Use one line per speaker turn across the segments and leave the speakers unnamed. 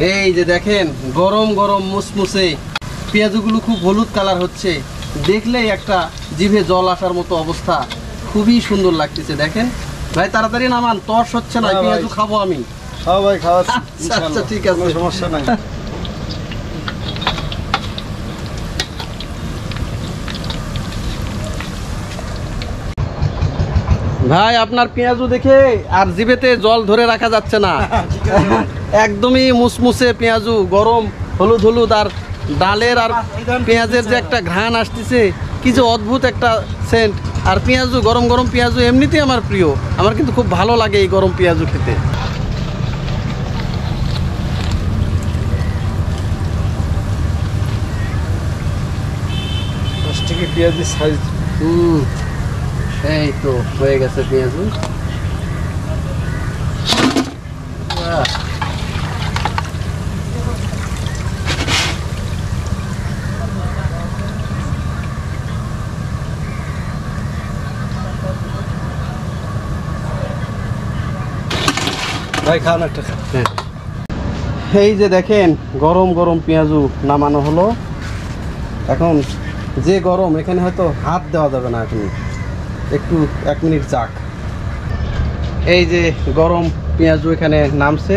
এই যে দেখেন গরম গরম মুসমুসে পেঁয়াজগুলো খুব হলুদ কালার হচ্ছে, দেখলেই একটা জিভে জল আসার মতো অবস্থা। খুবই সুন্দর লাগতেছে। দেখেন ভাই তাড়াতাড়ি নামান, তর্স হচ্ছে না, পেঁয়াজু খাবো আমি।
খাও ভাই খাওয়া।
আচ্ছা ঠিক আছে,
সমস্যা নাই।
ভাই আপনার পেঁয়াজু দেখে আর জিভেতে জল ধরে রাখা যাচ্ছে না। একদমই মুসমুসে পেঁয়াজু, গরম হলুদ হলুদ, আর ডালের আর পেঁয়াজের যে একটা ঘ্রাণ আসতেছে, কি যে অদ্ভুত একটা সেন্ট। আর পেঁয়াজু, গরম গরম পেঁয়াজু এমনিতেই আমার প্রিয়, আমার কিন্তু খুব ভালো লাগে এই গরম পেঁয়াজু খেতে।
পেঁয়াজের সাইজ
এই তো হয়ে গেছে পেঁয়াজু।
ভাই খান একটা।
এই যে দেখেন গরম গরম পেঁয়াজু নামানো হলো। এখন যে গরম, এখানে হয়তো হাত দেওয়া যাবে না, এখন একটু 1 মিনিট যাক। এই যে গরম পেঁয়াজু এখানে নামছে,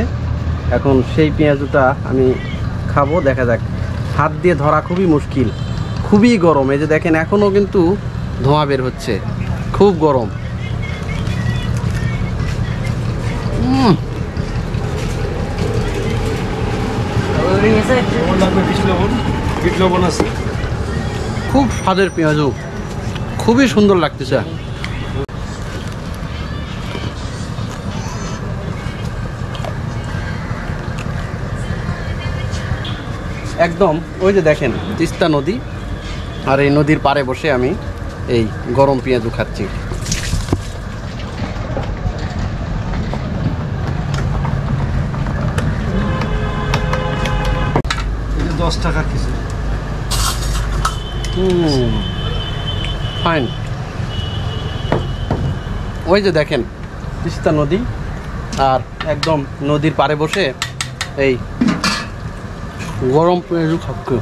এখন সেই পেঁয়াজুটা আমি খাবো। দেখা যাক, হাত দিয়ে ধরা খুবই মুশকিল, খুবই গরম। এই যে দেখেন এখনও কিন্তু ধোঁয়া বের হচ্ছে, খুব গরম।
বিট লবণ আছে।
খুব স্বাদের পেঁয়াজু, খুবই সুন্দর লাগতেছে। একদম ওই যে দেখেন তিস্তা নদী, আর এই নদীর পাড়ে বসে আমি এই গরম পেঁয়াজু খাচ্ছি।
এটা 10 টাকার কিছু।
ফাইন। ওই যে দেখেন তিস্তা নদী, আর একদম নদীর পাড়ে বসে এই গরম পেঁয়াজু খাচ্ছি।